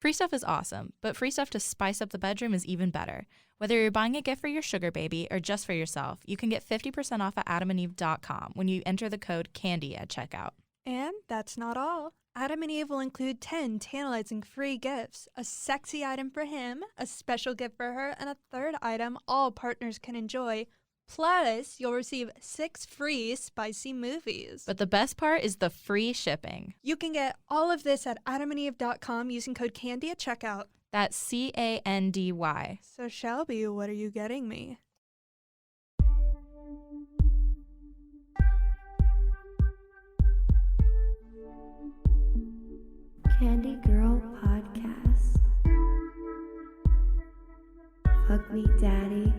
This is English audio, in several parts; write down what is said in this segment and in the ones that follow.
Free stuff is awesome, but free stuff to spice up the bedroom is even better. Whether you're buying a gift for your sugar baby or just for yourself, you can get 50% off at adamandeve.com when you enter the code CANDY at checkout. And that's not all. Adam and Eve will include 10 tantalizing free gifts, a sexy item for him, a special gift for her, and a third item all partners can enjoy. Plus, you'll receive 6 free spicy movies. But the best part is the free shipping. You can get all of this at adamandeve.com using code CANDY at checkout. That's CANDY. So Shelby, what are you getting me? Candy Girl Podcast. Fuck me, daddy.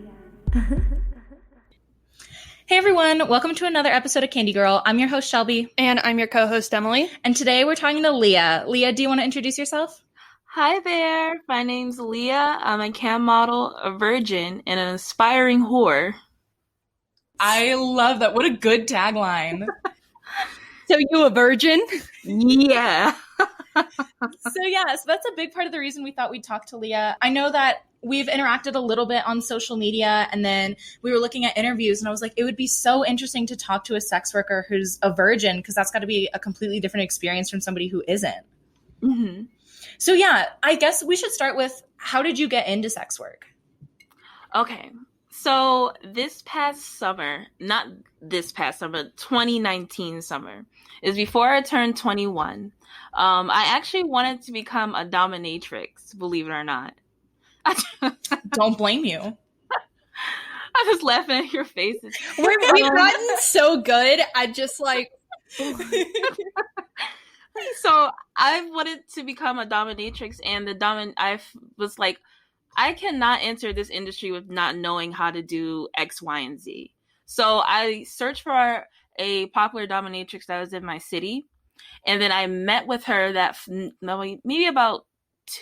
Hey everyone, welcome to another episode of Candy Girl. I'm your host Shelby. And I'm your co-host Emily. And today we're talking to Leah. Leah, do you want to introduce yourself? Hi there, my name's Leah. I'm a cam model, a virgin, and an aspiring whore. I love that. What a good tagline. So you a virgin? Yeah. So that's a big part of the reason we thought we'd talk to Leah. I know that we've interacted a little bit on social media, and then we were looking at interviews, and I was like, it would be so interesting to talk to a sex worker who's a virgin, because that's got to be a completely different experience from somebody who isn't. Mm-hmm. So I guess we should start with, how did you get into sex work? Okay, so this past summer, not this past summer, 2019 summer, is before I turned 21. I actually wanted to become a dominatrix, believe it or not. Don't blame you. I was laughing at your faces. We've gotten so good at just like... So I wanted to become a dominatrix, and I was like, I cannot enter this industry with not knowing how to do X, Y, and Z. So I searched for a popular dominatrix that was in my city, and then I met with her maybe about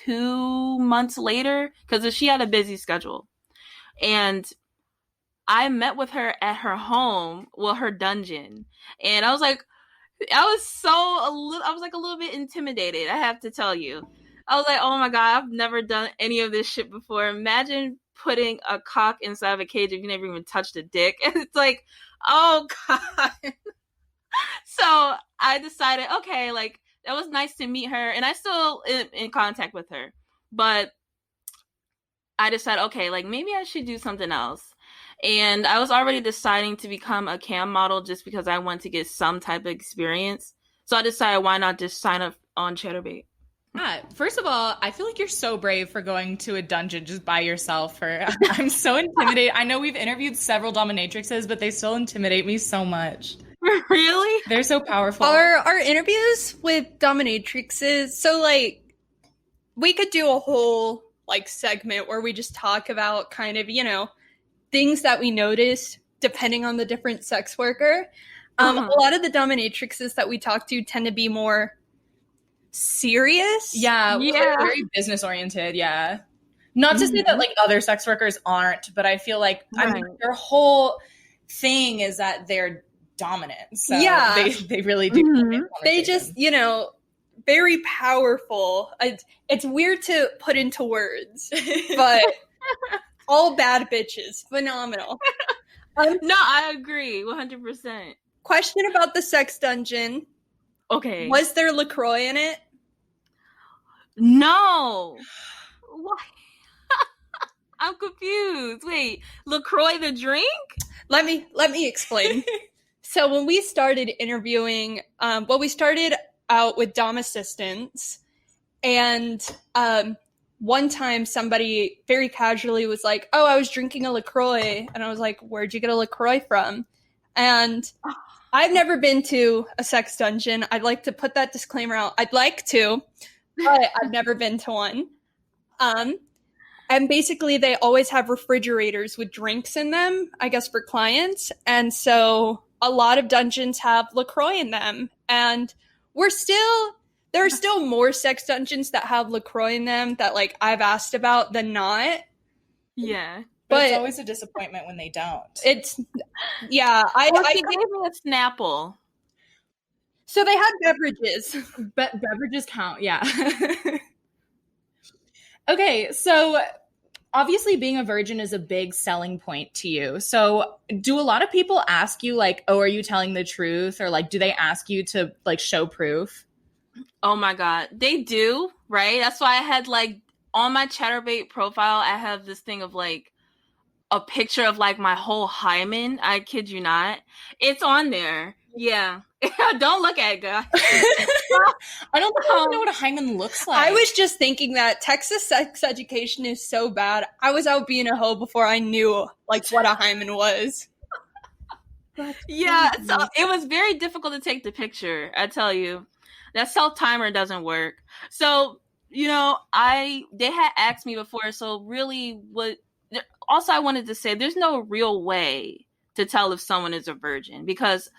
2 months later, because she had a busy schedule. And I met with her at her home, her dungeon. And I was like, I was like a little bit intimidated, I have to tell you. I was like, oh my God, I've never done any of this shit before. Imagine putting a cock inside of a cage if you never even touched a dick. And it's like, oh God. So I decided, okay, like, that was nice to meet her, and I still in contact with her. But I decided, okay, like, maybe I should do something else. And I was already deciding to become a cam model just because I wanted to get some type of experience. So I decided, why not just sign up on Chatterbait? First of all, I feel like you're so brave for going to a dungeon just by yourself. I'm so intimidated. I know we've interviewed several dominatrixes, but they still intimidate me so much. Really? They're so powerful. Our interviews with dominatrixes, so like, we could do a whole like segment where we just talk about kind of, things that we notice depending on the different sex worker. A lot of the dominatrixes that we talk to tend to be more serious. Yeah. Very business oriented. Yeah. Not to say that like other sex workers aren't, but I feel like their whole thing is that they're dominant. So they really do. They just, very powerful. It's weird to put into words, but all bad bitches. Phenomenal. No, I agree 100%. Question about the sex dungeon. Okay. Was there LaCroix in it? No. Why? I'm confused. Wait, LaCroix the drink? Let me explain. So when we started interviewing, we started out with dom assistants, and one time somebody very casually was like, oh, I was drinking a LaCroix, and I was like, where'd you get a LaCroix from? And I've never been to a sex dungeon. I'd like to put that disclaimer out. I'd like to, but I've never been to one. And basically they always have refrigerators with drinks in them, I guess, for clients. And so a lot of dungeons have LaCroix in them. And there are still more sex dungeons that have LaCroix in them that, like, I've asked about than not. Yeah. But it's always a disappointment when they don't. She gave me a Snapple. So they had beverages. Beverages count, yeah. Okay, so obviously being a virgin is a big selling point to you. So do a lot of people ask you like, oh, are you telling the truth? Or like, do they ask you to like show proof? Oh my God. They do, right? That's why I had like on my Chatterbait profile, I have this thing of like a picture of like my whole hymen. I kid you not. It's on there. Yeah. Don't look at it, guys. I don't think I even know what a hymen looks like. I was just thinking that Texas sex education is so bad. I was out being a hoe before I knew like what a hymen was. Yeah, so it was very difficult to take the picture, I tell you. That self-timer doesn't work. So, you know, they had asked me before, so really what also I wanted to say there's no real way to tell if someone is a virgin because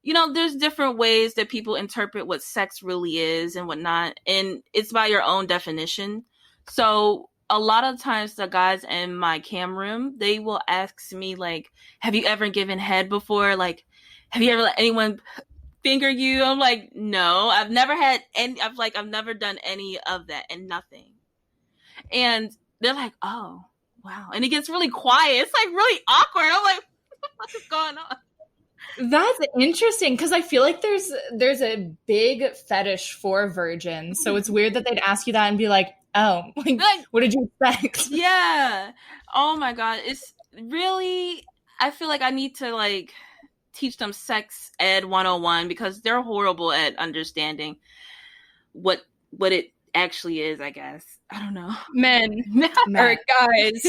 you know, there's different ways that people interpret what sex really is and whatnot, and it's by your own definition. So a lot of times the guys in my cam room, they will ask me like, have you ever given head before? Like, have you ever let anyone finger you? I'm like, no, I've never had any, I've never done any of that and nothing. And they're like, oh, wow. And it gets really quiet. It's like really awkward. I'm like, what is going on? That's interesting because I feel like there's a big fetish for virgins. So it's weird that they'd ask you that and be like, oh, like what did you expect? Yeah. Oh my God. It's really, I feel like I need to like teach them sex ed 101 because they're horrible at understanding what it actually is, I guess. I don't know. Men. Or guys.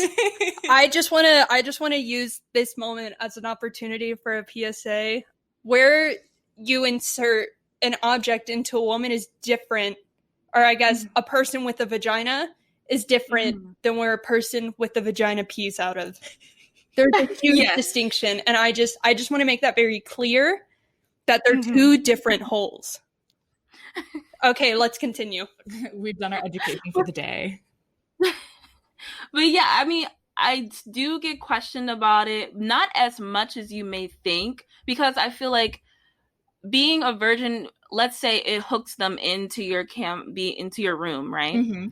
I just want to use this moment as an opportunity for a PSA. Where you insert an object into a woman is different, or I guess a person with a vagina is different than where a person with a vagina pees out of. There's a huge distinction, and I just want to make that very clear that they're two different holes. Okay, let's continue. We've done our education for the day. But yeah, I mean, I do get questioned about it, not as much as you may think, because I feel like being a virgin, let's say it hooks them into your into your room, right? Mm-hmm.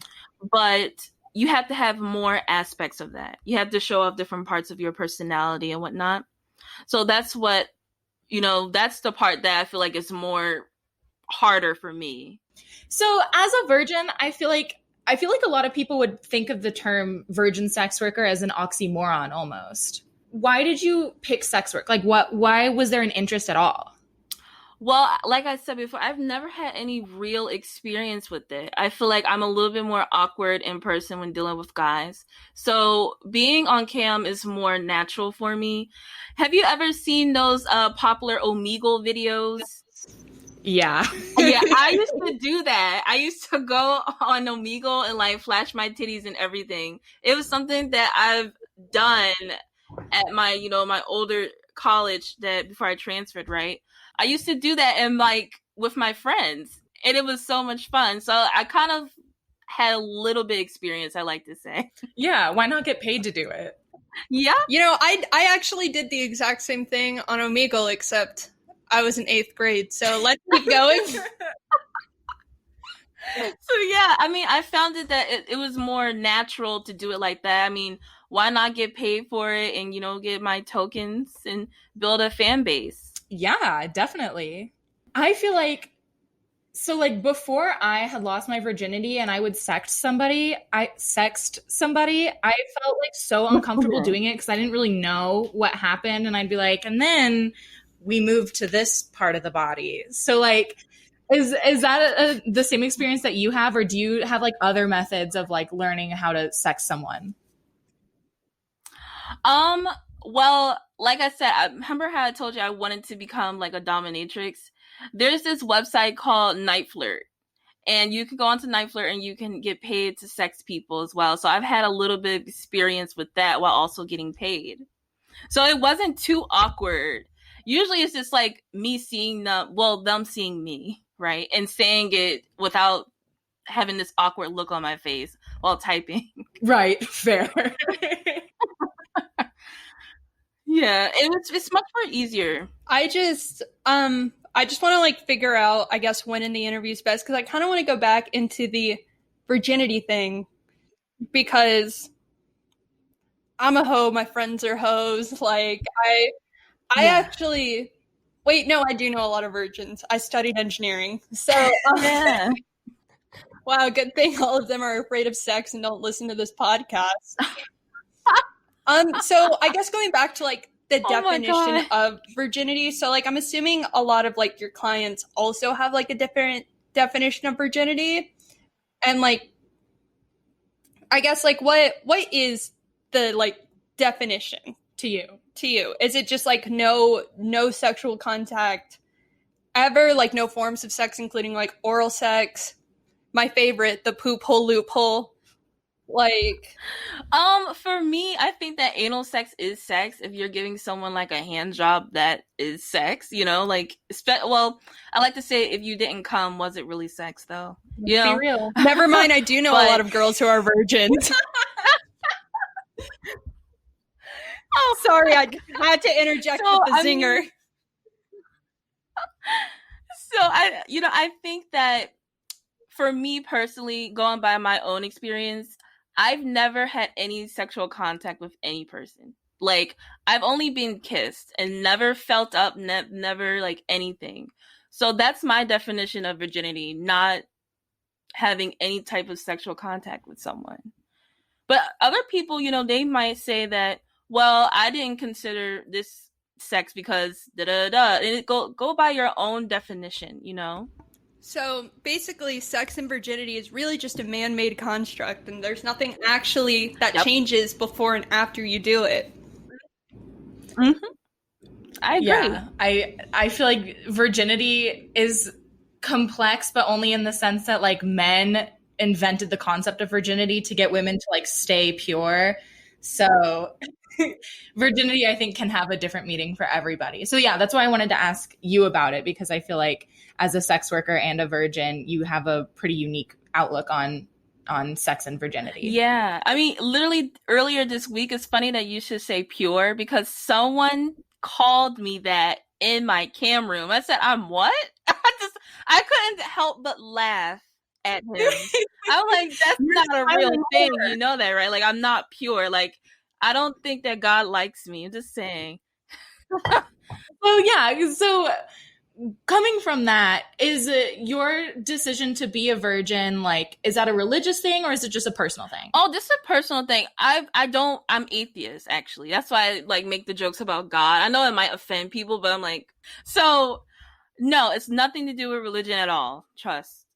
But you have to have more aspects of that. You have to show off different parts of your personality and whatnot. So that's what, you know, that's the part that I feel like is more harder for me. So as a virgin, I feel like a lot of people would think of the term virgin sex worker as an oxymoron almost. Why did you pick sex work? Like why was there an interest at all? Well, like I said before, I've never had any real experience with it. I feel like I'm a little bit more awkward in person when dealing with guys. So being on cam is more natural for me. Have you ever seen those popular Omegle videos? Yeah. Yeah, I used to do that. I used to go on Omegle and like flash my titties and everything. It was something that I've done at my, you know, my older college that before I transferred, right? I used to do that and like with my friends and it was so much fun. So I kind of had a little bit experience, I like to say. Yeah, why not get paid to do it? Yeah. You know, I actually did the exact same thing on Omegle, except I was in 8th grade, so let's keep going. So yeah, I mean, I found it that it was more natural to do it like that. I mean, why not get paid for it and, you know, get my tokens and build a fan base? Yeah, definitely. I feel like, so like before I had lost my virginity and I would sext somebody, I felt like so uncomfortable doing it because I didn't really know what happened. And I'd be like, and then we moved to this part of the body. So like, is that the same experience that you have, or do you have like other methods of like learning how to sex someone? Well, like I said, I remember how I told you I wanted to become like a dominatrix. There's this website called Night Flirt, and you can go onto Night Flirt and you can get paid to sex people as well. So I've had a little bit of experience with that while also getting paid. So it wasn't too awkward. Usually it's just like me seeing them seeing me, right? And saying it without having this awkward look on my face while typing. Right, fair. Yeah, it's much more easier. I just want to like figure out, I guess, when in the interview is best, because I kind of want to go back into the virginity thing. because I'm a hoe, my friends are hoes. Like, I actually, wait, no, I do know a lot of virgins. I studied engineering. So, Yeah. wow, good thing all of them are afraid of sex and don't listen to this podcast. So I guess going back to like the definition of virginity. So like I'm assuming a lot of like your clients also have like a different definition of virginity. And like I guess like what is the like definition To you. to you? Is it just like no sexual contact ever, like no forms of sex including like oral sex? My favorite, the poop hole loophole. Like, for me, I think that anal sex is sex if you're giving someone like a hand job that is sex, you know, like, well, I like to say if you didn't come, was it really sex though? You know? Be real. Never mind, I do know a lot of girls who are virgins. Oh, sorry, I had to interject with the zinger. So I think that for me personally, going by my own experience, I've never had any sexual contact with any person. Like, I've only been kissed and never felt up, never like anything. So that's my definition of virginity, not having any type of sexual contact with someone. But other people, you know, they might say that, well, I didn't consider this sex because da-da-da. And go by your own definition, you know? So basically, sex and virginity is really just a man-made construct, and there's nothing actually that changes before and after you do it. Mm-hmm. I agree. Yeah, I feel like virginity is complex, but only in the sense that like men invented the concept of virginity to get women to like stay pure. So virginity, I think, can have a different meaning for everybody. So yeah, that's why I wanted to ask you about it, because I feel like as a sex worker and a virgin, you have a pretty unique outlook on sex and virginity. Yeah. I mean, literally earlier this week, it's funny that you should say pure, because someone called me that in my cam room. I said, I'm what? I couldn't help but laugh at him. I'm like, that's not a real thing. You know that, right? Like, I'm not pure. Like, I don't think that God likes me. I'm just saying. Well, yeah. So coming from that, is it your decision to be a virgin? Like, is that a religious thing or is it just a personal thing? Oh, this is a personal thing. I'm atheist, actually. That's why I like make the jokes about God. I know it might offend people, but I'm like, so no, it's nothing to do with religion at all. Trust.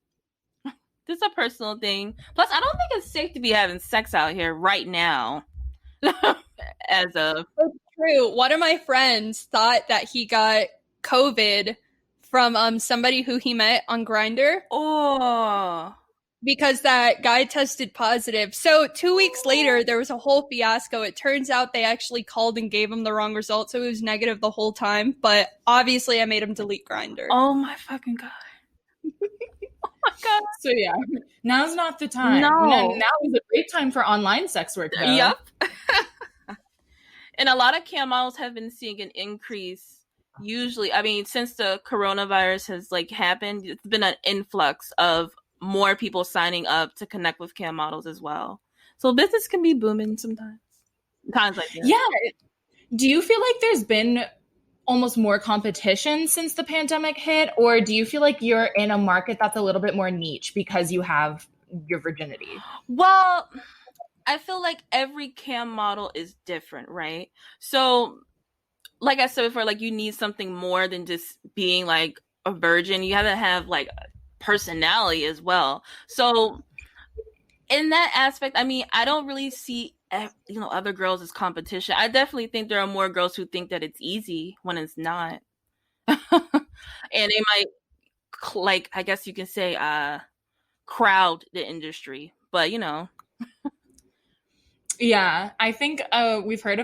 This is a personal thing. Plus, I don't think it's safe to be having sex out here right now. As a It's true. One of my friends thought that he got COVID from somebody who he met on Grindr. Oh. Because that guy tested positive. So 2 weeks later, there was a whole fiasco. It turns out they actually called and gave him the wrong result, so it was negative the whole time. But obviously, I made him delete Grindr. Oh my fucking God. Oh my God. So yeah, now's not the time. No. Now is a great time for online sex work, though. Yep. And a lot of cam models have been seeing an increase. Usually, I mean, since the coronavirus has like happened, it's been an influx of more people signing up to connect with cam models as well. So business can be booming sometimes. Times like this. Yeah. Do you feel like there's been almost more competition since the pandemic hit, or do you feel like you're in a market that's a little bit more niche because you have your virginity? Well, I feel like every cam model is different, right? So, like I said before, like you need something more than just being like a virgin. You have to have like personality as well. So, in that aspect, I mean, I don't really see other girls as competition. I definitely think there are more girls who think that it's easy when it's not. And they might, like, I guess you can say, crowd the industry. But, Yeah, I think we've heard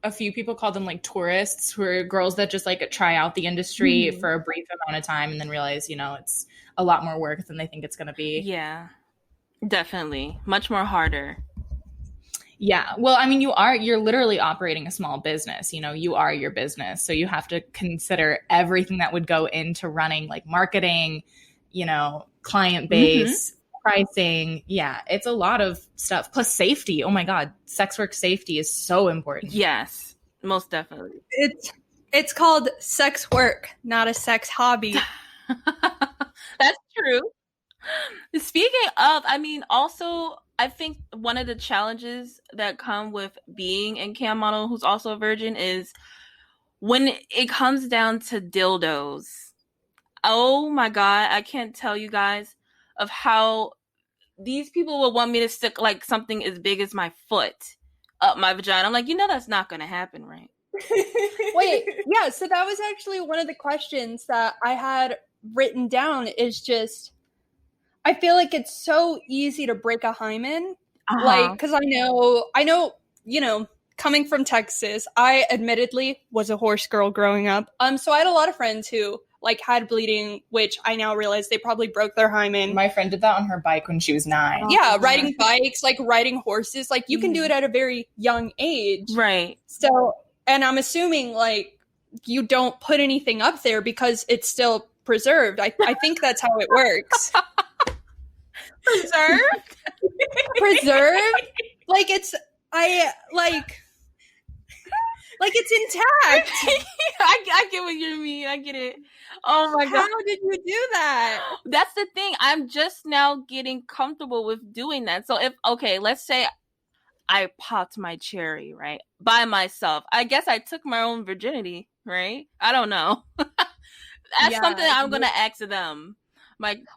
a few people call them like tourists, who are girls that just like try out the industry for a brief amount of time and then realize, it's a lot more work than they think it's going to be. Yeah, definitely. Much more harder. Yeah. Well, I mean, you're literally operating a small business, you are your business. So you have to consider everything that would go into running like marketing, client base, pricing. Yeah, it's a lot of stuff. Plus safety. Oh my God. Sex work safety is so important. Yes, most definitely. It's called sex work, not a sex hobby. That's true. Speaking of, I mean, also, I think one of the challenges that come with being a cam model who's also a virgin is when it comes down to dildos. Oh my God, I can't tell you guys of how these people will want me to stick like something as big as my foot up my vagina. I'm like, that's not going to happen, right? Wait, yeah, so that was actually one of the questions that I had written down is just, I feel like it's so easy to break a hymen. Like, because I know, coming from Texas, I admittedly was a horse girl growing up. So I had a lot of friends who like had bleeding, which I now realize they probably broke their hymen. My friend did that on her bike when she was 9. Yeah, riding bikes, like riding horses, like you can do it at a very young age. Right. So, and I'm assuming like you don't put anything up there because it's still preserved. I think that's how it works. Preserved? Preserved? Like it's it's intact. I get what you mean. I get it. Oh my God. How did you do that? That's the thing. I'm just now getting comfortable with doing that. So let's say I popped my cherry, right? By myself. I guess I took my own virginity, right? I don't know. That's something I'm going to ask them.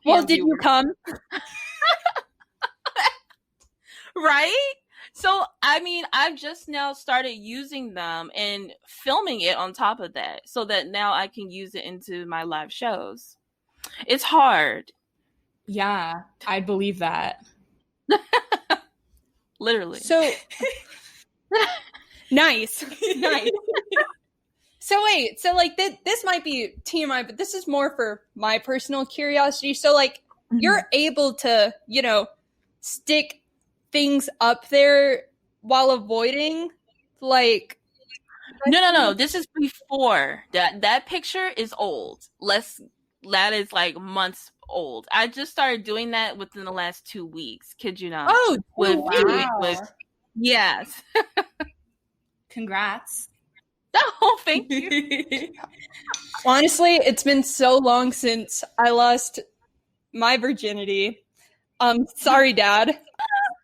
Well, did you come? Right? So, I mean, I've just now started using them and filming it on top of that so that now I can use it into my live shows. It's hard. Yeah, I believe that. Literally. So, nice. So wait, so like this might be TMI, but this is more for my personal curiosity. So like you're able to, stick things up there while avoiding like No. This is before. That picture is old. That is like months old. I just started doing that within the last 2 weeks. Kid you not. Oh, yes. Congrats. Oh, thank you. Honestly, it's been so long since I lost my virginity. Sorry, Dad.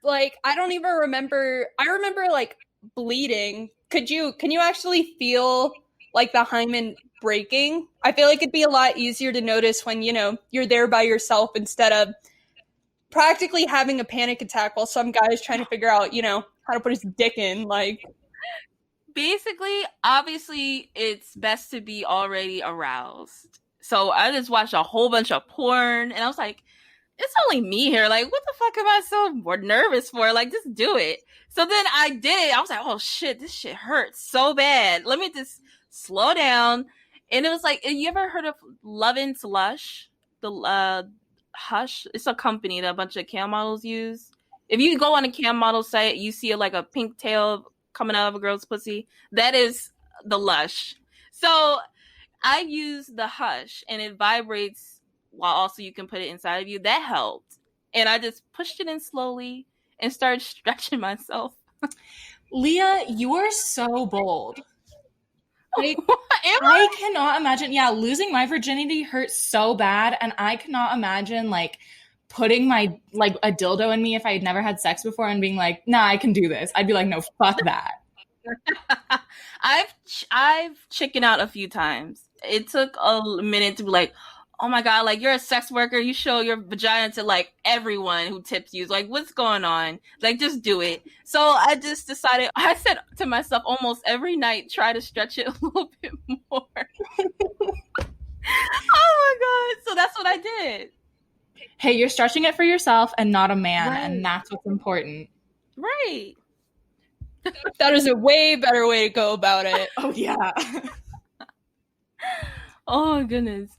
Like, I don't even remember. I remember like bleeding. Can you actually feel like the hymen breaking? I feel like it'd be a lot easier to notice when, you're there by yourself instead of practically having a panic attack while some guy is trying to figure out, how to put his dick in. Like, basically, obviously, it's best to be already aroused. So I just watched a whole bunch of porn, and I was like, it's only me here. Like, what the fuck am I so more nervous for? Like, just do it. So then I did it. I was like, oh shit, this shit hurts so bad. Let me just slow down. And it was like, you ever heard of Love and Slush? The Hush? It's a company that a bunch of cam models use. If you go on a cam model site, you see like a pink tail coming out of a girl's pussy. That is the Lush. So I use the Hush, and it vibrates while also you can put it inside of you. That helped. And I just pushed it in slowly and started stretching myself. Leah, you are so bold. Like, Am I cannot imagine. Yeah, losing my virginity hurt so bad, and I cannot imagine like putting my like a dildo in me if I had never had sex before and being like, nah, I can do this. I'd be like, no, fuck that. I've chickened out a few times. It took a minute to be like, oh my God, like you're a sex worker. You show your vagina to like everyone who tips you. Like, what's going on? Like, just do it. So I just decided, I said to myself almost every night, try to stretch it a little bit more. Oh my God. So that's what I did. Hey, you're stretching it for yourself and not a man. Right. And that's what's important. Right. that is a way better way to go about it. Oh, yeah. Oh my goodness.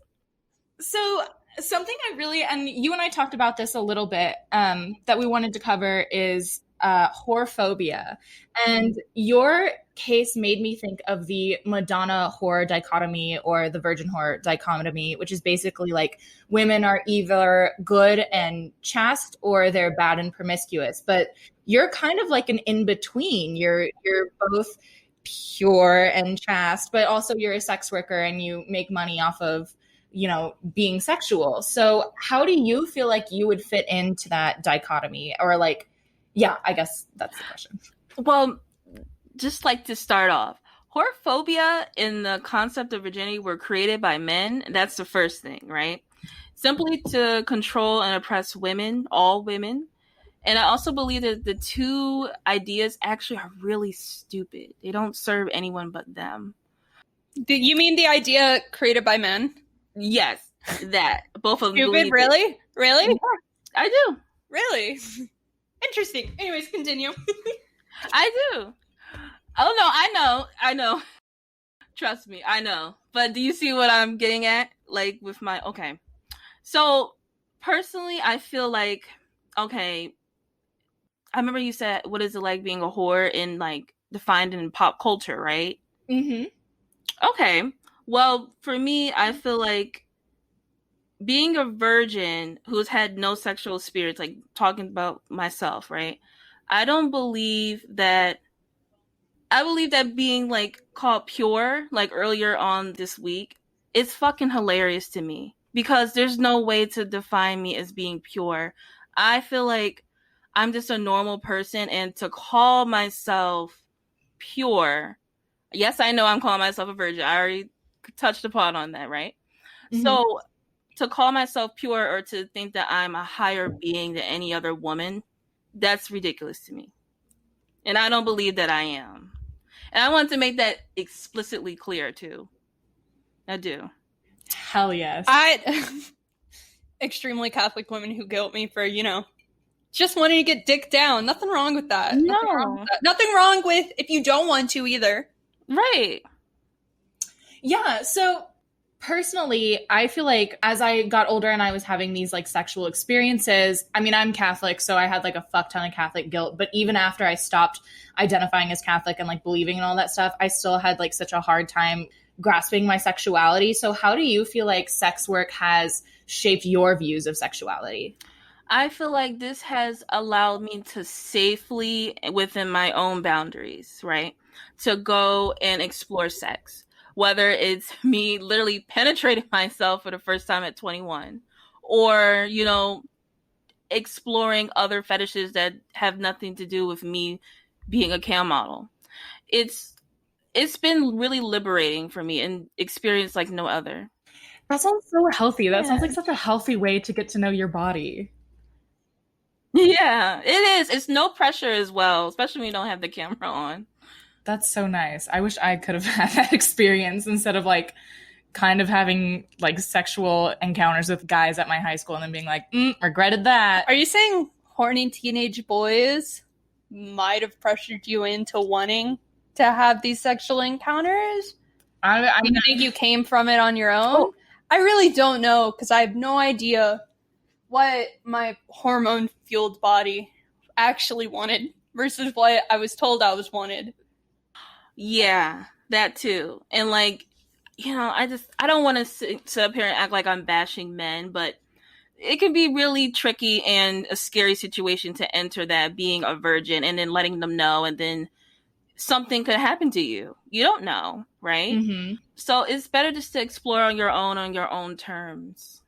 So something I really, and you and I talked about this a little bit, that we wanted to cover is whorephobia. And your case made me think of the Madonna whore dichotomy or the virgin whore dichotomy, which is basically like women are either good and chaste or they're bad and promiscuous. But you're kind of like an in-between. You're both pure and chaste, but also you're a sex worker and you make money off of, being sexual. So how do you feel like you would fit into that dichotomy? Or like, yeah, I guess that's the question. Well, just like to start off, whorephobia and the concept of virginity were created by men. That's the first thing, right? Simply to control and oppress women, all women. And I also believe that the two ideas actually are really stupid. They don't serve anyone but them. Do you mean the idea created by men? Yes, that. Both of them. Stupid? Really? Really? Yeah, I do. Really? Interesting. Anyways, continue. I do. Oh, no, I know. Trust me, I know. But do you see what I'm getting at? Like with my, okay. So personally, I feel like, okay, I remember you said, what is it like being a whore in like defined in pop culture, right? Mm-hmm. Okay. Well, for me, I feel like being a virgin who's had no sexual experience, like talking about myself, right? I believe that being like called pure, like earlier on this week, it's fucking hilarious to me because there's no way to define me as being pure. I feel like I'm just a normal person, and to call myself pure, yes, I know I'm calling myself a virgin. I already touched upon on that, right? Mm-hmm. So to call myself pure or to think that I'm a higher being than any other woman, that's ridiculous to me. And I don't believe that I am. And I want to make that explicitly clear too. I do. Hell yes. Extremely Catholic women who guilt me for, just wanting to get dick down. Nothing wrong with that. No. Nothing wrong with if you don't want to either. Right. Yeah. So personally, I feel like as I got older and I was having these like sexual experiences, I mean, I'm Catholic, so I had like a fuck ton of Catholic guilt. But even after I stopped identifying as Catholic and like believing in all that stuff, I still had like such a hard time grasping my sexuality. So how do you feel like sex work has shaped your views of sexuality? I feel like this has allowed me to safely, within my own boundaries, right, to go and explore sex. Whether it's me literally penetrating myself for the first time at 21 or, exploring other fetishes that have nothing to do with me being a cam model. It's been really liberating for me and experience like no other. That sounds so healthy. That sounds like such a healthy way to get to know your body. Yeah, it is. It's no pressure as well, especially when you don't have the camera on. That's so nice. I wish I could have had that experience instead of like kind of having like sexual encounters with guys at my high school and then being like, regretted that. Are you saying horny teenage boys might have pressured you into wanting to have these sexual encounters? I mean, think you came from it on your own? Oh. I really don't know because I have no idea what my hormone-fueled body actually wanted versus what I was told I was wanted. Yeah, that too. And like, I don't want to sit up here and act like I'm bashing men, but it can be really tricky and a scary situation to enter that being a virgin and then letting them know and then something could happen to you. You don't know, right? Mm-hmm. So it's better just to explore on your own terms.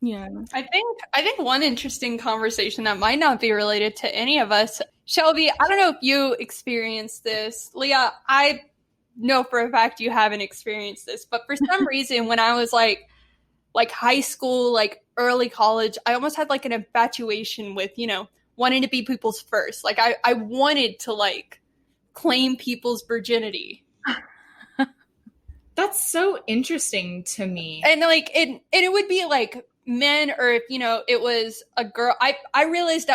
Yeah. I think one interesting conversation that might not be related to any of us, Shelby, I don't know if you experienced this. Leah, I know for a fact you haven't experienced this, but for some reason when I was like high school, like early college, I almost had like an infatuation with, wanting to be people's first. Like I wanted to like claim people's virginity. That's so interesting to me. And like it would be like men, or if it was a girl. I realized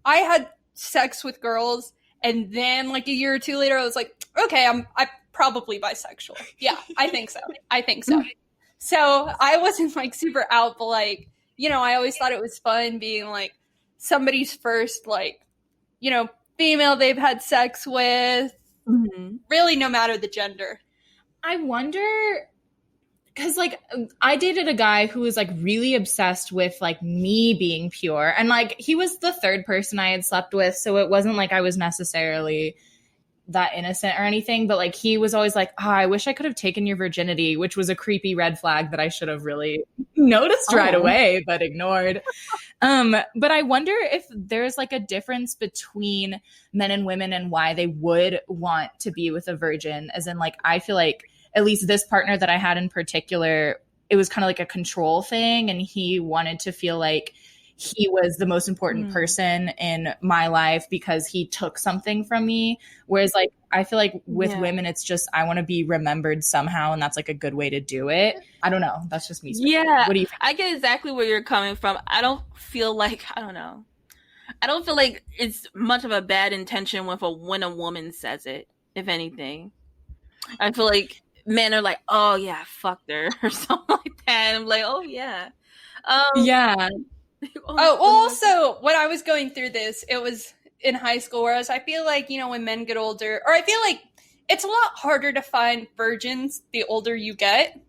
I had sex with girls, and then like a year or two later I was like, okay, I'm probably bisexual. Yeah, I think so. So I wasn't like super out, but like, I always thought it was fun being like somebody's first, like, female they've had sex with. Mm-hmm. Really, no matter the gender. I wonder, because, like, I dated a guy who was, like, really obsessed with, like, me being pure. And, like, he was the third person I had slept with, so it wasn't like I was necessarily that innocent or anything. But, like, he was always like, I wish I could have taken your virginity, which was a creepy red flag that I should have really noticed right away, but ignored. But I wonder if there's, like, a difference between men and women and why they would want to be with a virgin. As in, like, I feel like at least this partner that I had in particular, it was kind of like a control thing. And he wanted to feel like he was the most important person in my life because he took something from me. Whereas, like, I feel like with women, it's just, I want to be remembered somehow. And that's, like, a good way to do it. I don't know. That's just me. Yeah. What do you think? I get exactly where you're coming from. I don't feel like it's much of a bad intention when a woman says it, if anything. I feel like men are like, oh yeah, I fucked her or something like that. And I'm like, oh yeah. Yeah. Also, when I was going through this, it was in high school, whereas I feel like, when men get older, or I feel like it's a lot harder to find virgins the older you get.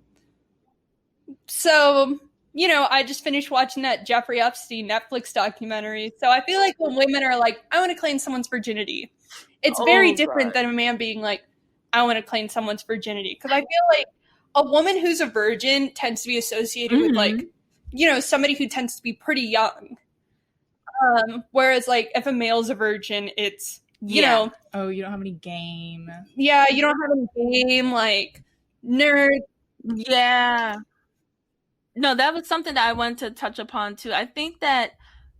So, I just finished watching that Jeffrey Epstein Netflix documentary. So I feel like when women are like, I want to claim someone's virginity, it's very different than a man being like, I want to claim someone's virginity. Because I feel like a woman who's a virgin tends to be associated with, like, somebody who tends to be pretty young. Whereas, like, if a male's a virgin, it's, oh, you don't have any game. Yeah, you don't have any game, like, nerd. Yeah. No, that was something that I wanted to touch upon, too. I think that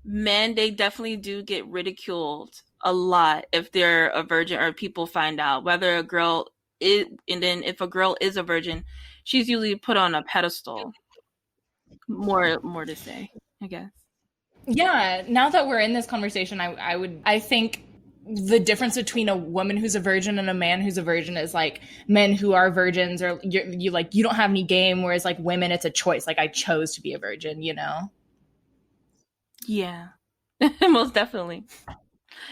men, they definitely do get ridiculed a lot if they're a virgin or people find out, whether a girl is, and then if a girl is a virgin, she's usually put on a pedestal. More to say, I guess. Yeah, now that we're in this conversation, I think the difference between a woman who's a virgin and a man who's a virgin is, like, men who are virgins or you don't have any game, whereas, like, women, it's a choice. Like, I chose to be a virgin, Yeah, most definitely.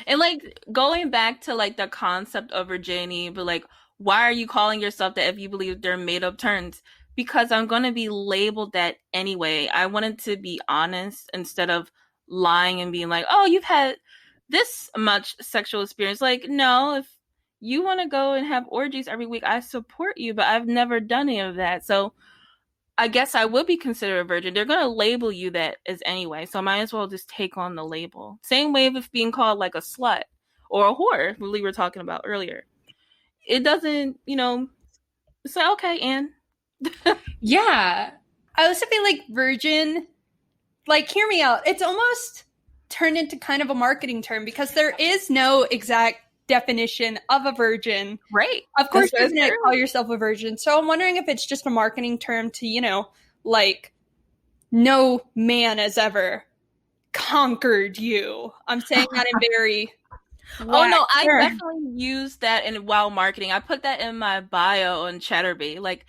And, like, going back to, like, the concept of virginity, but, like, why are you calling yourself that if you believe they're made up terms? Because I'm going to be labeled that anyway. I wanted to be honest instead of lying and being like, oh, you've had this much sexual experience. Like, no, if you want to go and have orgies every week, I support you, but I've never done any of that. So I guess I would be considered a virgin. They're going to label you that as anyway. So I might as well just take on the label. Same way with being called like a slut or a whore, what we were talking about earlier. It doesn't, say, okay, Anne. Yeah. I also feel like virgin, like, hear me out. It's almost turned into kind of a marketing term because there is no exact definition of a virgin. Right. Of course, you're going to call yourself a virgin. So I'm wondering if it's just a marketing term to, like, no man has ever conquered you. I'm saying that in very... Oh, no, I definitely use that while marketing. I put that in my bio on Chatterbait. Like,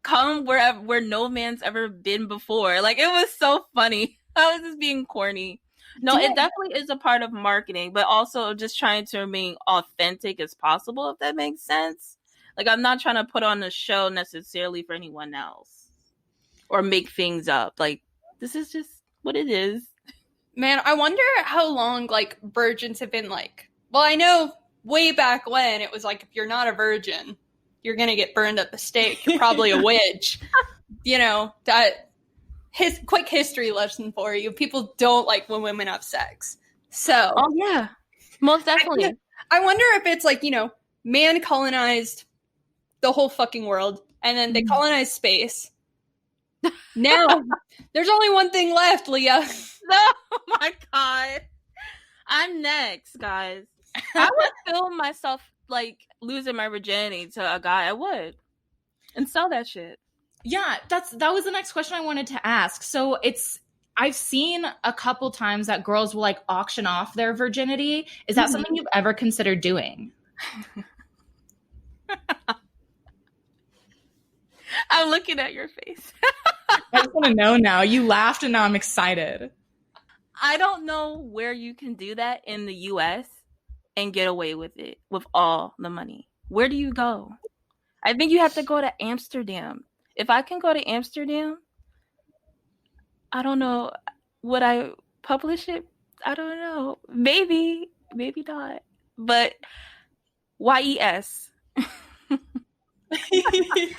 come where no man's ever been before. Like, it was so funny. I was just being corny. No, it definitely is a part of marketing, but also just trying to remain authentic as possible, if that makes sense. Like, I'm not trying to put on a show necessarily for anyone else or make things up. Like, this is just what it is. Man, I wonder how long, like, virgins have been, like... Well, I know way back when it was like, if you're not a virgin, you're going to get burned at the stake. You're probably a witch. That... quick history lesson for you. People don't like when women have sex. So... Oh, yeah. Most definitely. I wonder if it's like, man colonized the whole fucking world, and then they colonized space. Now, there's only one thing left, Leah. Oh my god. I'm next, guys. I would film myself, like, losing my virginity to a guy. I would. And sell that shit. Yeah, that was the next question I wanted to ask. So I've seen a couple times that girls will, like, auction off their virginity. Is that something you've ever considered doing? I'm looking at your face. I just want to know now. You laughed and now I'm excited. I don't know where you can do that in the US and get away with it with all the money. Where do you go? I think you have to go to Amsterdam. If I can go to Amsterdam, I don't know. Would I publish it? I don't know. Maybe, maybe not. But YES.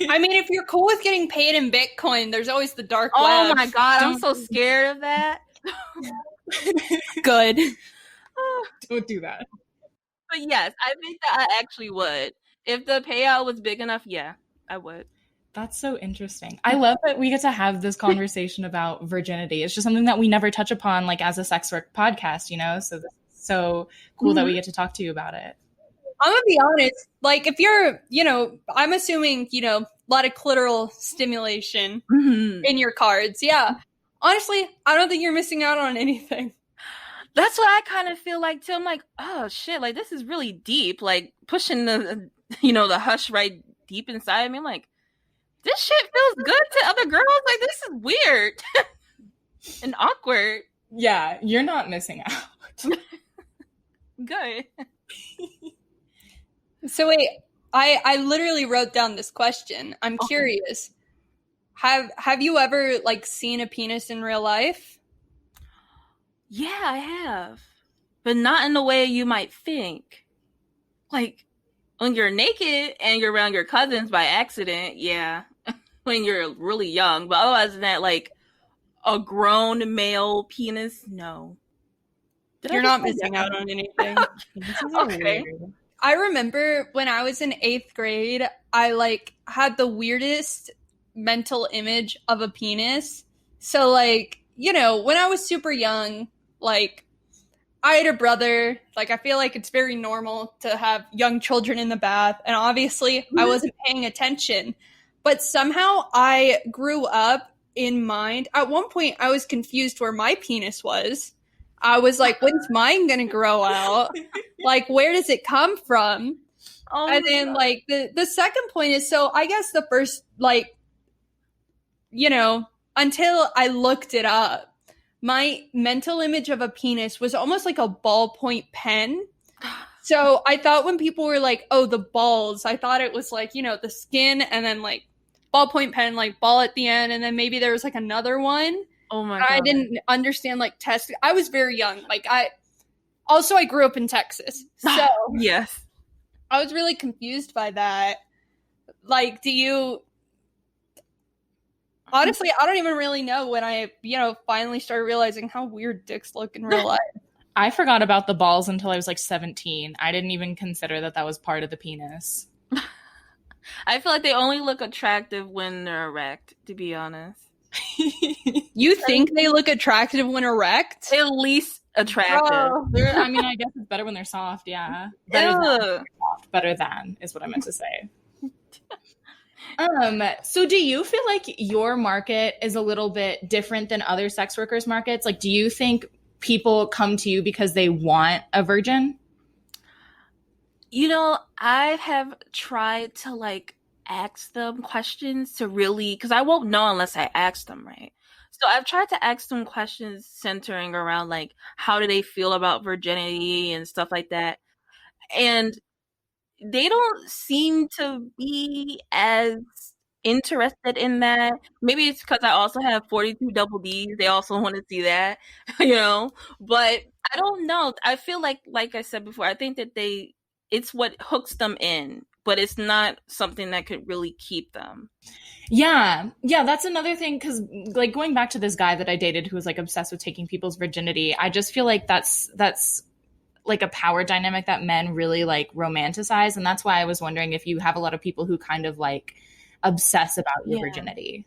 I mean, if you're cool with getting paid in Bitcoin, there's always the dark Oh web. my god, I'm so scared of that. Good. Don't do that. But yes, I think that I actually would. If the payout was big enough, yeah, I would. That's so interesting. I love that we get to have this conversation about virginity. It's just something that we never touch upon, like as a sex work podcast, you know? So this is so cool that we get to talk to you about it. I'm gonna be honest, like if you're, I'm assuming, a lot of clitoral stimulation in your cards. Yeah. Honestly, I don't think you're missing out on anything. That's what I kind of feel like too. I'm like, oh shit, like this is really deep, like pushing the hush right deep inside me. I'm like, this shit feels good to other girls. Like this is weird and awkward. Yeah, you're not missing out. Good. So wait, I literally wrote down this question. I'm curious. Have you ever like seen a penis in real life? Yeah, I have. But not in the way you might think. Like when you're naked and you're around your cousins by accident, yeah. When you're really young. But otherwise than that, like a grown male penis, no. You're not missing out on anything. Okay. I remember when I was in 8th grade, I like had the weirdest mental image of a penis. So like, when I was super young, like I had a brother, like I feel like it's very normal to have young children in the bath, and obviously I wasn't paying attention. But somehow I grew up in mind. At one point I was confused where my penis was. I was like, when's mine gonna grow out? Like, where does it come from? And then, like, the second point is, so I guess the first, like, until I looked it up, my mental image of a penis was almost like a ballpoint pen. So I thought when people were like, oh, the balls, I thought it was like, the skin and then, like, ballpoint pen, like, ball at the end, and then maybe there was, like, another one. Oh my God. I didn't understand like test. I was very young. Like I grew up in Texas. So yes. I was really confused by that. Like, honestly, I don't even really know when I, finally started realizing how weird dicks look in real life. I forgot about the balls until I was like 17. I didn't even consider that was part of the penis. I feel like they only look attractive when they're erect, to be honest. You think they look attractive when erect? At least attractive. I mean, I guess it's better when they're soft, yeah. Better than is what I meant to say. So do you feel like your market is a little bit different than other sex workers' markets? Like, do you think people come to you because they want a virgin? I have tried to like ask them questions to really, because I won't know unless I ask them, right? So I've tried to ask them questions centering around like how do they feel about virginity and stuff like that, and they don't seem to be as interested in that. Maybe it's because I also have 42 double Ds. They also want to see that, but I don't know. I feel like I said before, I think that it's what hooks them in, but it's not something that could really keep them. Yeah, that's another thing, because like going back to this guy that I dated who was like obsessed with taking people's virginity, I just feel like that's like a power dynamic that men really like romanticize, and that's why I was wondering if you have a lot of people who kind of like obsess about your virginity.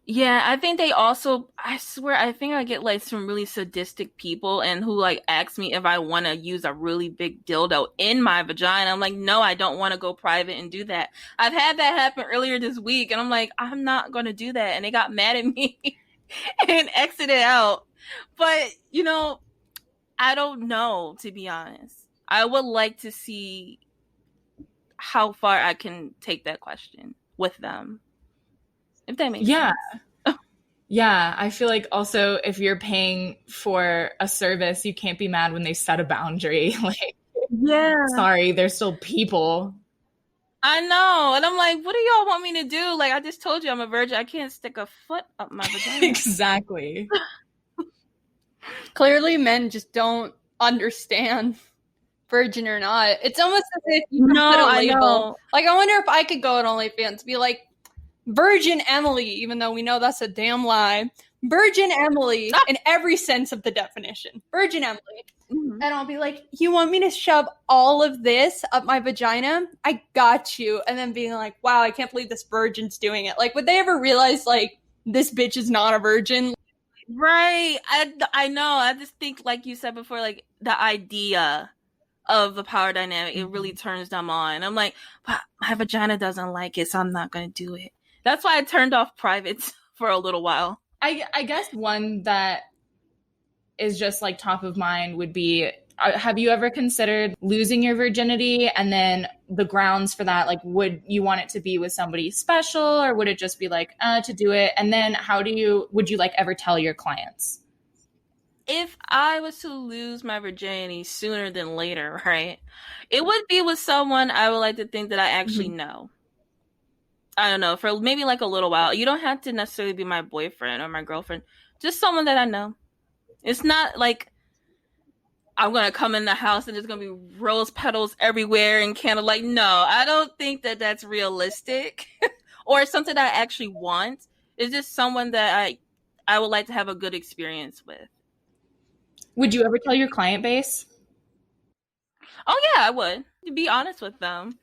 Yeah, I think they also, I swear, I think I get like some really sadistic people and who like ask me if I want to use a really big dildo in my vagina. I'm like, no, I don't want to go private and do that. I've had that happen earlier this week and I'm like, I'm not going to do that. And they got mad at me and exited out. But, I don't know, to be honest. I would like to see how far I can take that question with them. If that makes sense. Yeah, I feel like also if you're paying for a service, you can't be mad when they set a boundary. Like, Yeah. sorry, they're still people. I know. And I'm like, what do y'all want me to do? Like, I just told you I'm a virgin. I can't stick a foot up my vagina. Exactly. Clearly, men just don't understand virgin or not. It's almost as if you can No, put a I label. know. Like, I wonder if I could go on OnlyFans, be like, Virgin Emily, even though we know that's a damn lie. Virgin Emily in every sense of the definition. Virgin Emily. Mhm. And I'll be like, you want me to shove all of this up my vagina? I got you. And then being like, wow, I can't believe this virgin's doing it. Like, would they ever realize, like, this bitch is not a virgin? Right. I know. I just think, like you said before, like the idea of the power dynamic, it really turns them on. I'm like, but my vagina doesn't like it, so I'm not going to do it. That's why I turned off privates for a little while. I guess one that is just like top of mind would be, have you ever considered losing your virginity? And then the grounds for that, like, would you want it to be with somebody special, or would it just be like, to do it? And then would you like ever tell your clients? If I was to lose my virginity sooner than later, right, it would be with someone I would like to think that I actually know. I don't know, for maybe like a little while. You don't have to necessarily be my boyfriend or my girlfriend, just someone that I know. It's not like I'm going to come in the house and there's going to be rose petals everywhere and candlelight. No, I don't think that that's realistic or something that I actually want. It's just someone that I would like to have a good experience with. Would you ever tell your client base? Oh yeah, I would. To be honest with them.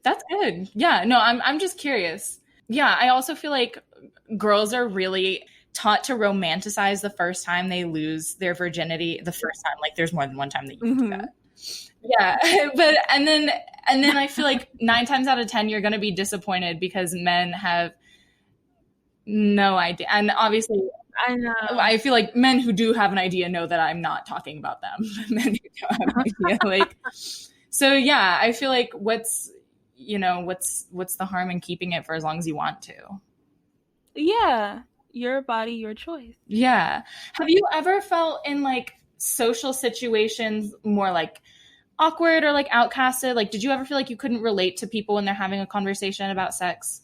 That's good. Yeah, no, I'm just curious. Yeah, I also feel like girls are really taught to romanticize the first time they lose their virginity. The first time, like there's more than one time that you can do that. Yeah, but and then I feel like 9 times out of 10 you're going to be disappointed because men have no idea. And obviously, I know. I feel like men who do have an idea know that I'm not talking about them. Men who don't have an idea, like, so yeah, I feel like what's the harm in keeping it for as long as you want to? Yeah, your body, your choice. Yeah. Have you ever felt in like social situations more like awkward or like outcasted? Like, did you ever feel like you couldn't relate to people when they're having a conversation about sex?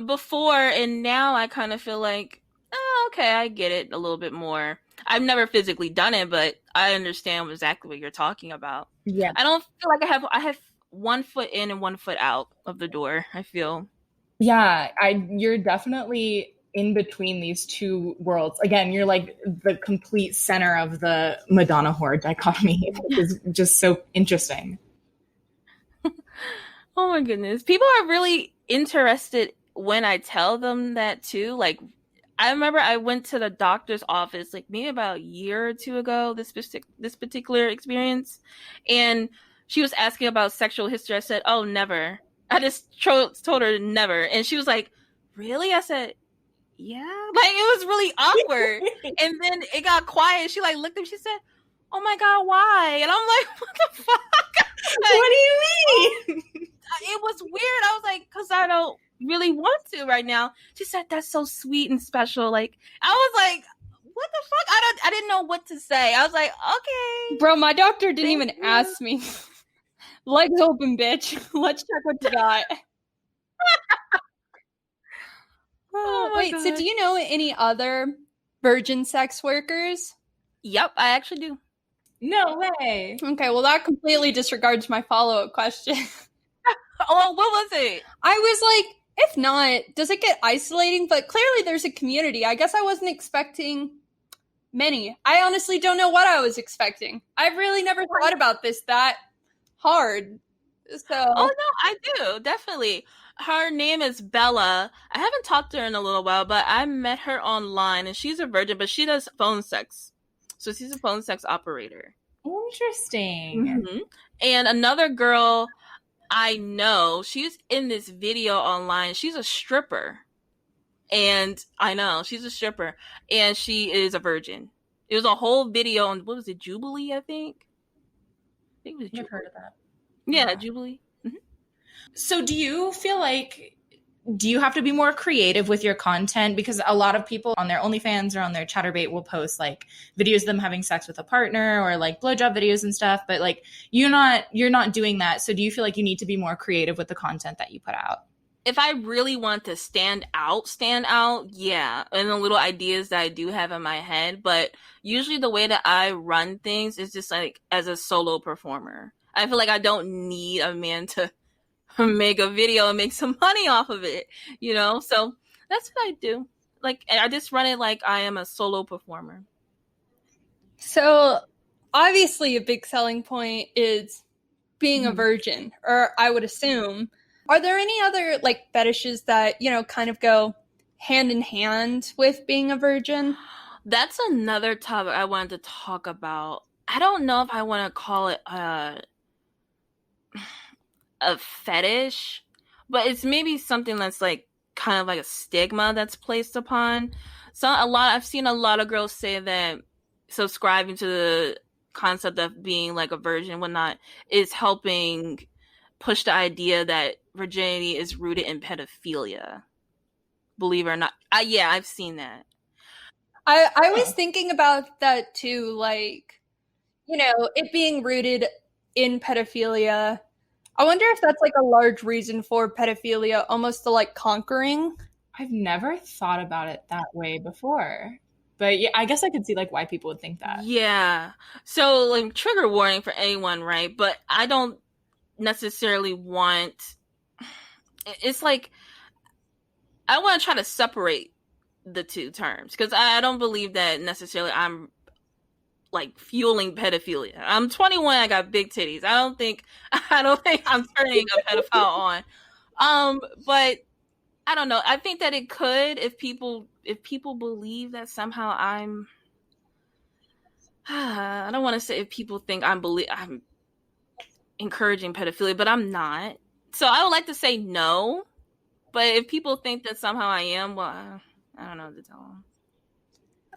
Before, and now I kind of feel like, oh, okay, I get it a little bit more. I've never physically done it, but I understand exactly what you're talking about. Yeah. I don't feel like I have one foot in and one foot out of the door, I feel. Yeah, you're definitely in between these two worlds. Again, you're like the complete center of the Madonna whore dichotomy, which is just so interesting. Oh my goodness. People are really interested when I tell them that too. Like, I remember I went to the doctor's office like maybe about a year or two ago, this particular experience, and she was asking about sexual history. I said, oh, never. I just told her never. And she was like, really? I said, yeah. Like, it was really awkward. And then it got quiet. She like looked at me. She said, oh my God, why? And I'm like, what the fuck? Like, what do you mean? It was weird. I was like, because I don't really want to right now. She said, that's so sweet and special. Like, I was like, what the fuck? I didn't know what to say. I was like, okay. Bro, my doctor didn't even ask me. Legs open, bitch. Let's check what you got. Wait, God. so do you know any other virgin sex workers? Yep, I actually do. No way. Okay, well, that completely disregards my follow-up question. Oh, what was it? I was like, if not, does it get isolating? But clearly there's a community. I guess I wasn't expecting many. I honestly don't know what I was expecting. I've really never thought about this that hard. So. Oh, no, I do. Definitely. Her name is Bella. I haven't talked to her in a little while, but I met her online, and she's a virgin, but she does phone sex. So she's a phone sex operator. Interesting. Mm-hmm. And another girl I know, she's in this video online. She's a stripper. And I know, she's a stripper. And she is a virgin. It was a whole video on, what was it, Jubilee, I think? I think it was Jubilee. I've heard of that. Yeah, Jubilee. Mm-hmm. So do you feel like do you have to be more creative with your content? Because a lot of people on their OnlyFans or on their Chatterbait will post like videos of them having sex with a partner or like blowjob videos and stuff, but like you're not doing that. So do you feel like you need to be more creative with the content that you put out? If I really want to stand out, yeah, and the little ideas that I do have in my head, but usually the way that I run things is just like as a solo performer. I feel like I don't need a man to make a video and make some money off of it, you know? So that's what I do. Like, I just run it like I am a solo performer. So obviously a big selling point is being a virgin, or I would assume. Are there any other like fetishes that, you know, kind of go hand in hand with being a virgin? That's another topic I wanted to talk about. I don't know if I want to call it a fetish, but it's maybe something that's like kind of like a stigma that's placed upon. I've seen a lot of girls say that subscribing to the concept of being like a virgin and whatnot is helping push the idea that virginity is rooted in pedophilia. Believe it or not. Yeah, I've seen that. I was thinking about that too, like, you know, it being rooted in pedophilia. I wonder if that's like a large reason for pedophilia, almost the like conquering. I've never thought about it that way before. But yeah, I guess I could see like why people would think that. Yeah. So like trigger warning for anyone, right? But I don't necessarily want, it's like I want to try to separate the two terms, because I don't believe that necessarily I'm like fueling pedophilia. I'm 21, I got big titties. I don't think I'm turning a pedophile on. But I don't know. I think that it could, if people believe that somehow I'm I don't want to say if people think I'm encouraging pedophilia, but I'm not. So I would like to say no. But if people think that somehow I am, well, I don't know what to tell them.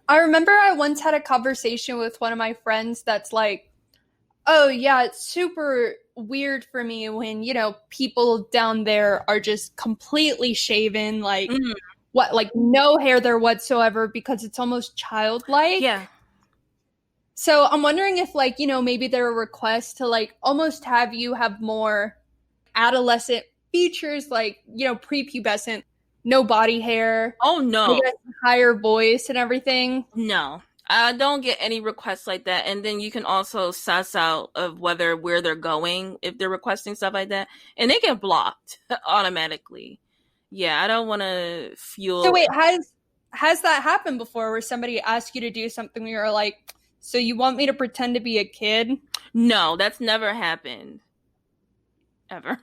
I remember I once had a conversation with one of my friends that's like, oh yeah, it's super weird for me when, you know, people down there are just completely shaven, like like no hair there whatsoever, because it's almost childlike. Yeah. So I'm wondering if like, you know, maybe there are requests to like almost have you have more adolescent features, like, you know, prepubescent, no body hair. Oh no. Higher voice and everything. No. I don't get any requests like that. And then you can also suss out of where they're going if they're requesting stuff like that. And they get blocked automatically. Yeah, I don't want to fuel. So wait, has that happened before where somebody asked you to do something where you're like, so you want me to pretend to be a kid? No, that's never happened. Ever.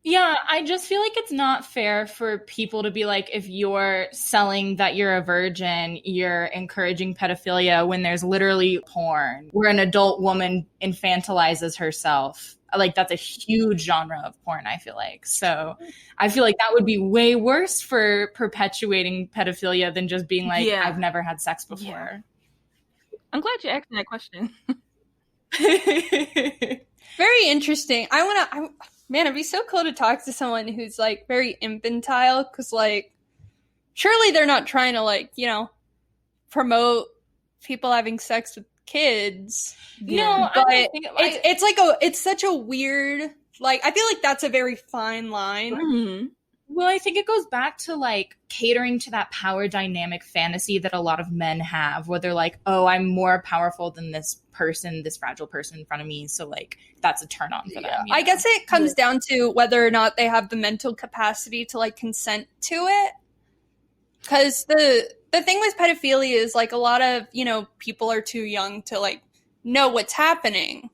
Yeah, I just feel like it's not fair for people to be like, if you're selling that you're a virgin, you're encouraging pedophilia, when there's literally porn where an adult woman infantilizes herself. Like, that's a huge genre of porn, I feel like. So I feel like that would be way worse for perpetuating pedophilia than just being like, I've never had sex before. Yeah. I'm glad you asked me that question. Very interesting. Man, it'd be so cool to talk to someone who's like very infantile, because like surely they're not trying to like, you know, promote people having sex with kids. No, but it's such a weird, like, I feel like that's a very fine line. Mm-hmm. Well, I think it goes back to like catering to that power dynamic fantasy that a lot of men have, where they're like, oh, I'm more powerful than this person, this fragile person in front of me. So like that's a turn on for them. I guess it comes down to whether or not they have the mental capacity to like consent to it. Because the thing with pedophilia is like a lot of, you know, people are too young to like know what's happening.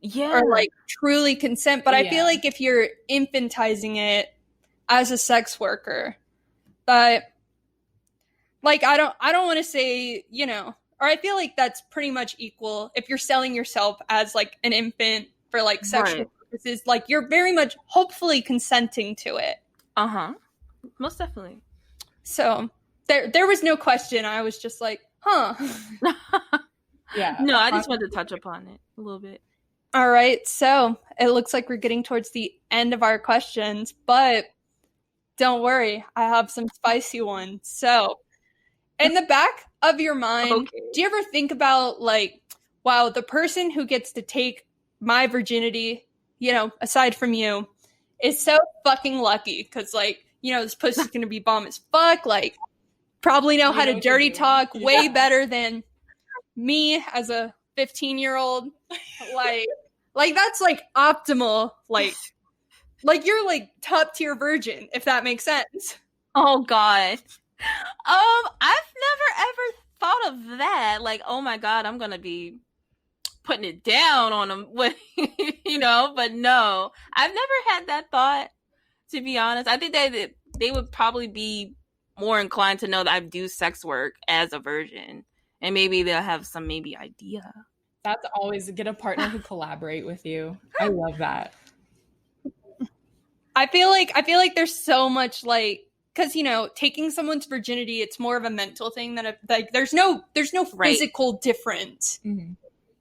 Yeah. Or like truly consent. But I feel like if you're infantizing it as a sex worker, but like I don't want to say, you know, or I feel like that's pretty much equal if you're selling yourself as like an infant for like sexual purposes, like you're very much hopefully consenting to it. Most definitely. So there was no question. I was just like, huh. Yeah. No, I just wanted to touch upon it a little bit. All right. So it looks like we're getting towards the end of our questions, but Don't worry, I have some spicy ones. So, in the back of your mind, Okay. do you ever think about, like, wow, the person who gets to take my virginity, you know, aside from you, is so fucking lucky because, like, you know, this pussy's gonna be bomb as fuck. Like, probably know how to dirty talk way better than me as a 15-year-old. Like that's like optimal. Like you're like top tier virgin, if that makes sense. Oh God. I've never ever thought of that. Like, oh my God, I'm gonna be putting it down on them, you know. But no, I've never had that thought. To be honest, I think they would probably be more inclined to know that I do sex work as a virgin, and maybe they'll have some idea. That's always get a partner who collaborate with you. I love that. I feel like there's so much like because you know taking someone's virginity it's more of a mental thing than like there's no physical difference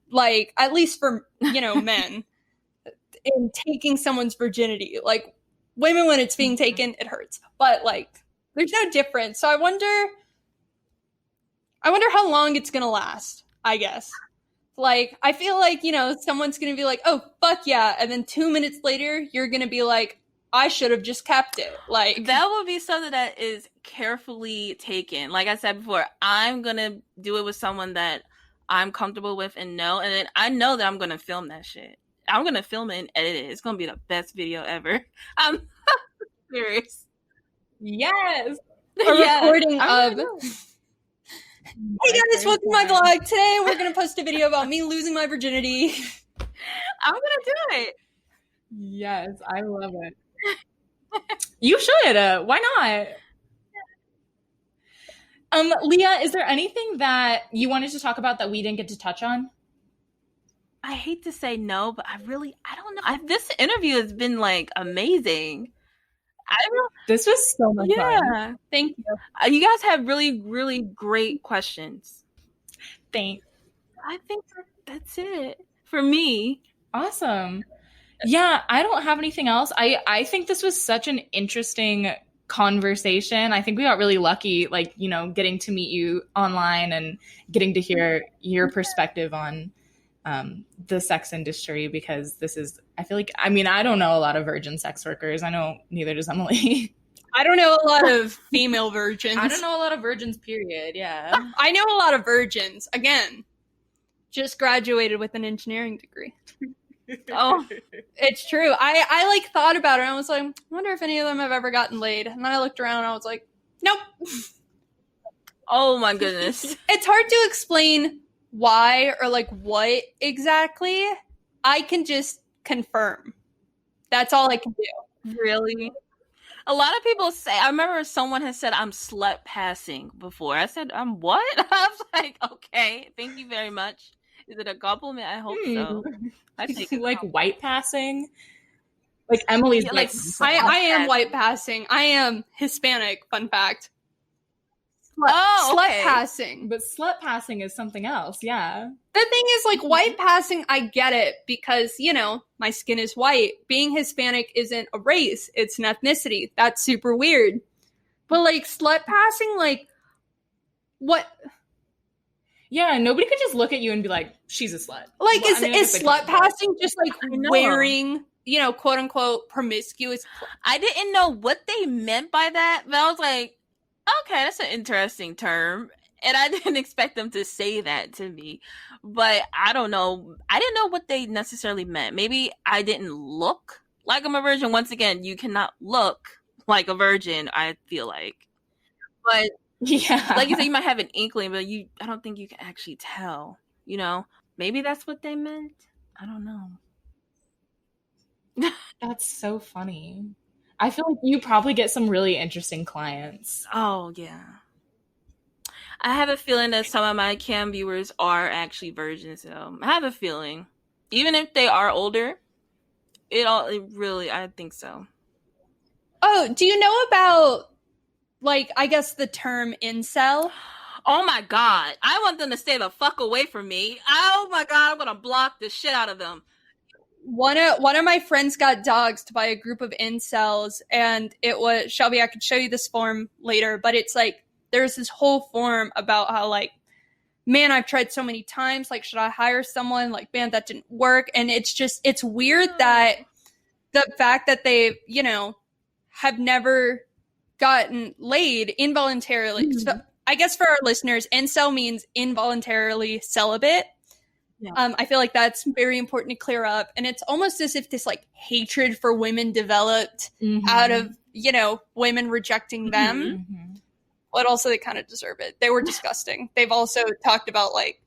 like at least for you know men in taking someone's virginity like women when it's being taken it hurts but like there's no difference so I wonder how long it's gonna last I guess like I feel like you know someone's gonna be like oh fuck yeah and then 2 minutes later you're gonna be like I should have just kept it. Like that would be something that is carefully taken. Like I said before, I'm gonna do it with someone that I'm comfortable with and then I know that I'm gonna film that shit. I'm gonna film it and edit it. It's gonna be the best video ever. I'm serious. Yes. A recording of hey guys, welcome to my vlog. Today we're gonna post a video about me losing my virginity. I'm gonna do it. Yes, I love it. You should. Why not? Leah, is there anything that you wanted to talk about that we didn't get to touch on? I hate to say no, but I don't know. This interview has been like amazing. This was so much fun. Thank you. You guys have really, really great questions. Thanks. I think that's it for me. Awesome. Yeah, I don't have anything else. I think this was such an interesting conversation. I think we got really lucky, like, you know, getting to meet you online and getting to hear your perspective on the sex industry because this is, I feel like, I mean, I don't know a lot of virgin sex workers. I know neither does Emily. I don't know a lot of female virgins. I don't know a lot of virgins, period. Yeah. I know a lot of virgins. Again, just graduated with an engineering degree. Oh, it's true. I like thought about it and I was like, I wonder if any of them have ever gotten laid. And then I looked around and I was like, nope. Oh my goodness. It's hard to explain why or like what exactly. I can just confirm. That's all I can do. Really? A lot of people say, I remember someone has said I'm slut passing before. I said, I'm what? I was like, okay, thank you very much. Is it a compliment? I hope so. I think like white passing. Like Emily's like I am white passing. I am Hispanic, fun fact. Slut passing. But slut passing is something else, yeah. The thing is, like, white passing, I get it because, you know, my skin is white. Being Hispanic isn't a race, it's an ethnicity. That's super weird. But, like, slut passing, like, what? Yeah, nobody could just look at you and be like, she's a slut. Like, is slut passing just, like, wearing, you know, quote-unquote promiscuous clothes? I didn't know what they meant by that, but I was like, okay, that's an interesting term. And I didn't expect them to say that to me. But I don't know. I didn't know what they necessarily meant. Maybe I didn't look like I'm a virgin. Once again, you cannot look like a virgin, I feel like. But yeah, like you said, you might have an inkling, but I don't think you can actually tell, you know? Maybe that's what they meant. I don't know. That's so funny. I feel like you probably get some really interesting clients. Oh, yeah. I have a feeling that some of my cam viewers are actually virgins, so I have a feeling. Even if they are older, I think so. Oh, do you know about, like, I guess the term incel? Oh my God. I want them to stay the fuck away from me. Oh my God, I'm gonna block the shit out of them. One of my friends got doxxed by a group of incels, and it was, Shelby, I could show you this form later, but it's like there's this whole form about how, like, man, I've tried so many times, like, should I hire someone? Like, man, that didn't work. And it's just, it's weird that the fact that they, you know, have never gotten laid involuntarily. So I guess for our listeners, incel means involuntarily celibate. Yeah. I feel like that's very important to clear up. And it's almost as if this, like, hatred for women developed out of, you know, women rejecting them. But also they kind of deserve it. They were disgusting. They've also talked about, like,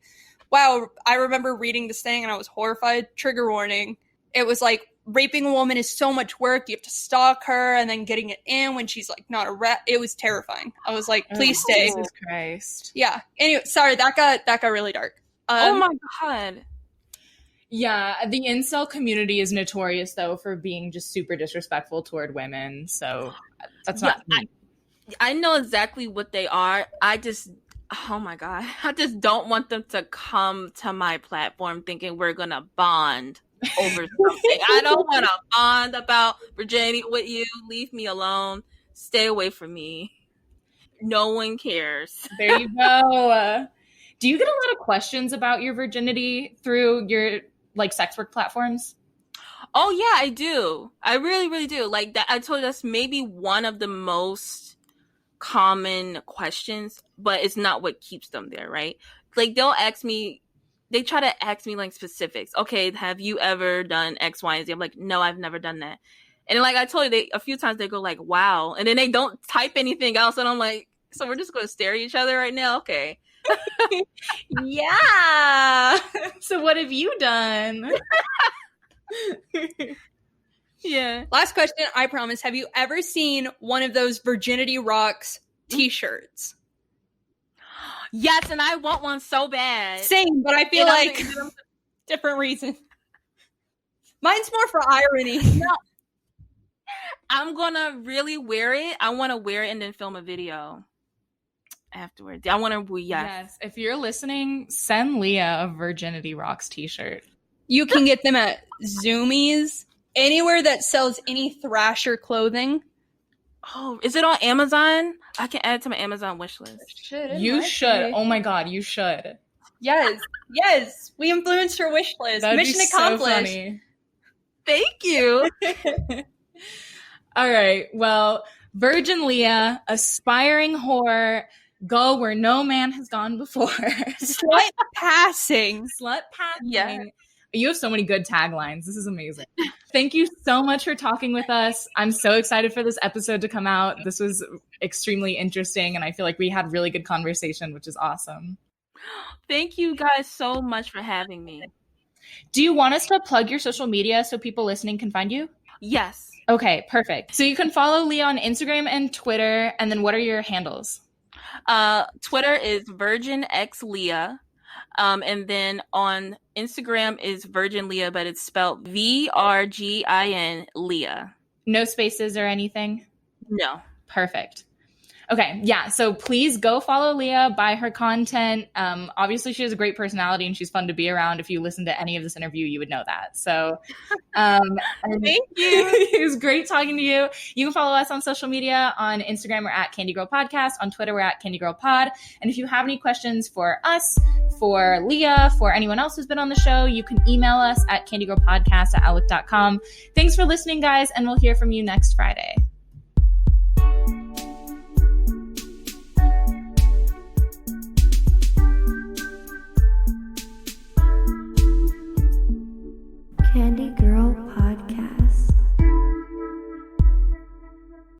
wow, I remember reading this thing and I was horrified. Trigger warning. It was like, raping a woman is so much work. You have to stalk her and then getting it in when she's, like, not a rat. It was terrifying. I was like, please stay. Jesus Christ. Yeah. Anyway, sorry, that got really dark. Oh my God. Yeah, the incel community is notorious, though, for being just super disrespectful toward women. So that's not me. I know exactly what they are. I just, oh my God, I just don't want them to come to my platform thinking we're going to bond over something. I don't want to bond about virginity with you. Leave me alone. Stay away from me. No one cares. There you go. Do you get a lot of questions about your virginity through your, like, sex work platforms? Oh yeah, I do. I really, really do. Like that, I told you that's maybe one of the most common questions, but it's not what keeps them there, right? Like they try to ask me like specifics. Okay, have you ever done X, Y, and Z? I'm like, no, I've never done that. And then, like I told you, a few times they go like, wow, and then they don't type anything else, and I'm like, so we're just going to stare at each other right now? Okay. Yeah. So what have you done? Yeah. Last question, I promise. Have you ever seen one of those Virginity Rocks t-shirts? Yes, and I want one so bad. Same, but I feel like different reason. Mine's more for irony. No. I'm gonna really wear it. I want to wear it and then film a video afterwards. I want to, Yes. If you're listening, send Leah a Virginity Rocks t-shirt. You can get them at Zoomies, anywhere that sells any Thrasher clothing. Oh, is it on Amazon? I can add it to my Amazon wish list. You should. Oh my God, you should. Yes. Yes. We influenced her wish list. That'd Mission be accomplished. So funny. Thank you. All right. Well, Virgin Leah, aspiring whore, go where no man has gone before. Slut passing. Slut passing. Yeah. You have so many good taglines. This is amazing. Thank you so much for talking with us. I'm so excited for this episode to come out. This was extremely interesting, and I feel like we had really good conversation, which is awesome. Thank you guys so much for having me. Do you want us to plug your social media so people listening can find you? Yes. Okay, perfect. So you can follow Leah on Instagram and Twitter, and then what are your handles? Twitter is VirginXLeah. And then on Instagram is Virgin Leah, but it's spelled VRGIN Leah. No spaces or anything? No. Perfect. Okay, yeah, so please go follow Leah, buy her content. Obviously, she has a great personality and she's fun to be around. If you listen to any of this interview, you would know that. So Thank you. It was great talking to you. You can follow us on social media. On Instagram, we're at Candy Girl Podcast. On Twitter, we're at Candy Girl Pod. And if you have any questions for us, for Leah, for anyone else who's been on the show, you can email us at candygirlpodcast@outlook.com. Thanks for listening, guys, and we'll hear from you next Friday.